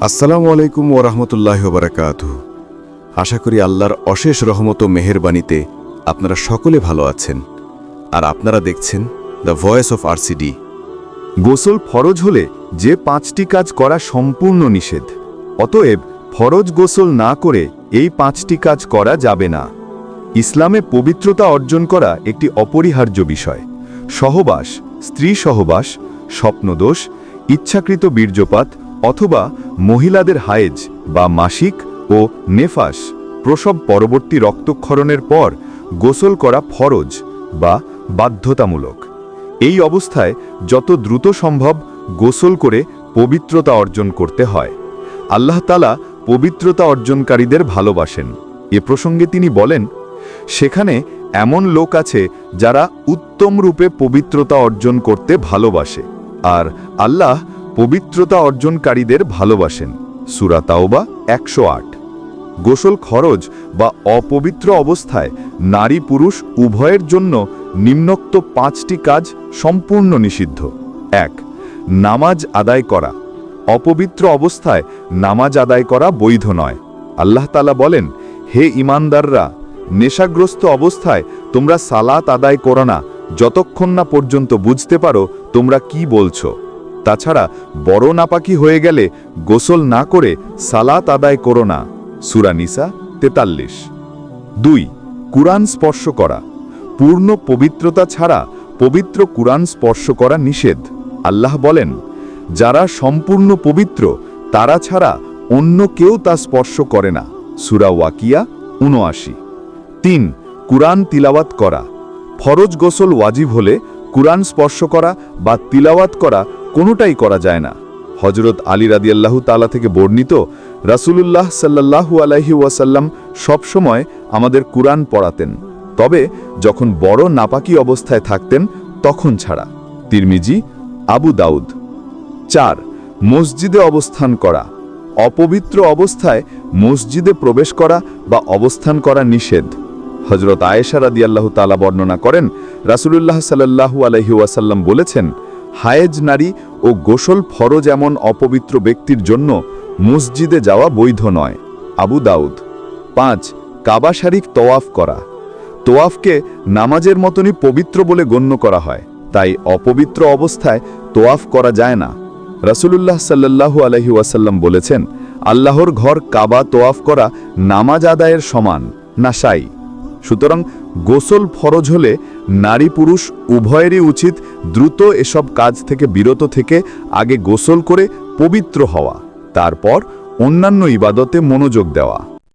আসসালামু আলাইকুম ওয়া রাহমাতুল্লাহি ওয়া বারাকাতুহু। আশা করি আল্লাহর অশেষ রহমত ও মেহেরবানিতে আপনারা সকলে ভালো আছেন। আর আপনারা দেখছেন দ্য ভয়েস অফ আরসিডি। গোসল ফরজ হলে যে 5টি কাজ করা সম্পূর্ণ নিষেধ। অতএব ফরজ গোসল না করে এই 5টি কাজ করা যাবে না। ইসলামে পবিত্রতা অর্জন করা একটি অপরিহার্য বিষয়। সহবাস, স্ত্রী সহবাস, স্বপ্নদোষ, ইচ্ছাকৃত বীর্যপাত অথবা মহিলাদের হায়েজ বা মাসিক ও নেফাস প্রসব পরবর্তী রক্তক্ষরণের পর গোসল করা ফরজ বা বাধ্যতামূলক। এই অবস্থায় যত দ্রুত সম্ভব গোসল করে পবিত্রতা অর্জন করতে হয়। আল্লাহ তাআলা পবিত্রতা অর্জনকারীদের ভালোবাসেন। এ প্রসঙ্গে তিনি বলেন, সেখানে এমন লোক আছে যারা উত্তম রূপে পবিত্রতা অর্জন করতে ভালোবাসে, আর আল্লাহ পবিত্রতা অর্জনকারীদের ভালোবাসেন। সূরা তাওবা 108। গোসল খরচ বা অপবিত্র অবস্থায় নারী পুরুষ উভয়ের জন্য নিম্নোক্ত 5টি কাজ সম্পূর্ণ নিষিদ্ধ। 1. নামাজ আদায় করা। অপবিত্র অবস্থায় নামাজ আদায় করা বৈধ নয়। আল্লাহ তাআলা বলেন, হে ঈমানদাররা, নেশাগ্রস্ত অবস্থায় তোমরা সালাত আদায় করো না যতক্ষণ না পর্যন্ত বুঝতে পারো তোমরা কি বলছো। তাছাড়া বড় নাপাকি হয়ে গেলে গোসল না করে সালাত আদায় করো না। সূরা নিসা 43। 2. কুরআন স্পর্শ করা। পূর্ণ পবিত্রতা ছাড়া পবিত্র কুরআন স্পর্শ করা নিষেধ। আল্লাহ বলেন, যারা সম্পূর্ণ পবিত্র তারা ছাড়া অন্য কেউ তা স্পর্শ করে না। সূরা ওয়াকিয়া 79। 3. কুরআন তিলাওয়াত করা। ফরজ গোসল ওয়াজিব হলে কুরআন স্পর্শ করা বা তিলাওয়াত করা কোনোটাই করা যায় না। হযরত আলী রাদিয়াল্লাহু তাআলা থেকে বর্ণিত, রাসূলুল্লাহ সাল্লাল্লাহু আলাইহি ওয়াসাল্লাম সবসময় আমাদের কুরআন পড়াতেন, তবে যখন বড় নাপাকি অবস্থায় থাকতেন তখন ছাড়া। তিরমিজি, আবু দাউদ। 4. মসজিদে অবস্থান করা। অপবিত্র অবস্থায় মসজিদে প্রবেশ করা বা অবস্থান করা নিষেধ। হযরত আয়েশা রাদিয়াল্লাহু তাআলা বর্ণনা করেন, রাসূলুল্লাহ সাল্লাল্লাহু আলাইহি ওয়াসাল্লাম বলেছেন, হায়েজ নারী ও গোসল ফরজ এমন অপবিত্র ব্যক্তির জন্য মসজিদে যাওয়া বৈধ নয়। আবু দাউদ। 5. কাবা শরীফ তওয়াফ করা। তোয়াফকে নামাজের মতনই পবিত্র বলে গণ্য করা হয়, তাই অপবিত্র অবস্থায় তোয়াফ করা যায় না। রাসূলুল্লাহ সাল্লাল্লাহু আলাইহি ওয়াসাল্লাম বলেছেন, আল্লাহর ঘর কাবা তোয়াফ করা নামাজ আদায়ের সমান। নাসাই। সুতরাং গোসল ফরজ হলে নারী পুরুষ উভয়েরই উচিত দ্রুত এসব কাজ থেকে বিরত থেকে আগে গোসল করে পবিত্র হওয়া, তারপর অন্যান্য ইবাদতে মনোযোগ দেওয়া।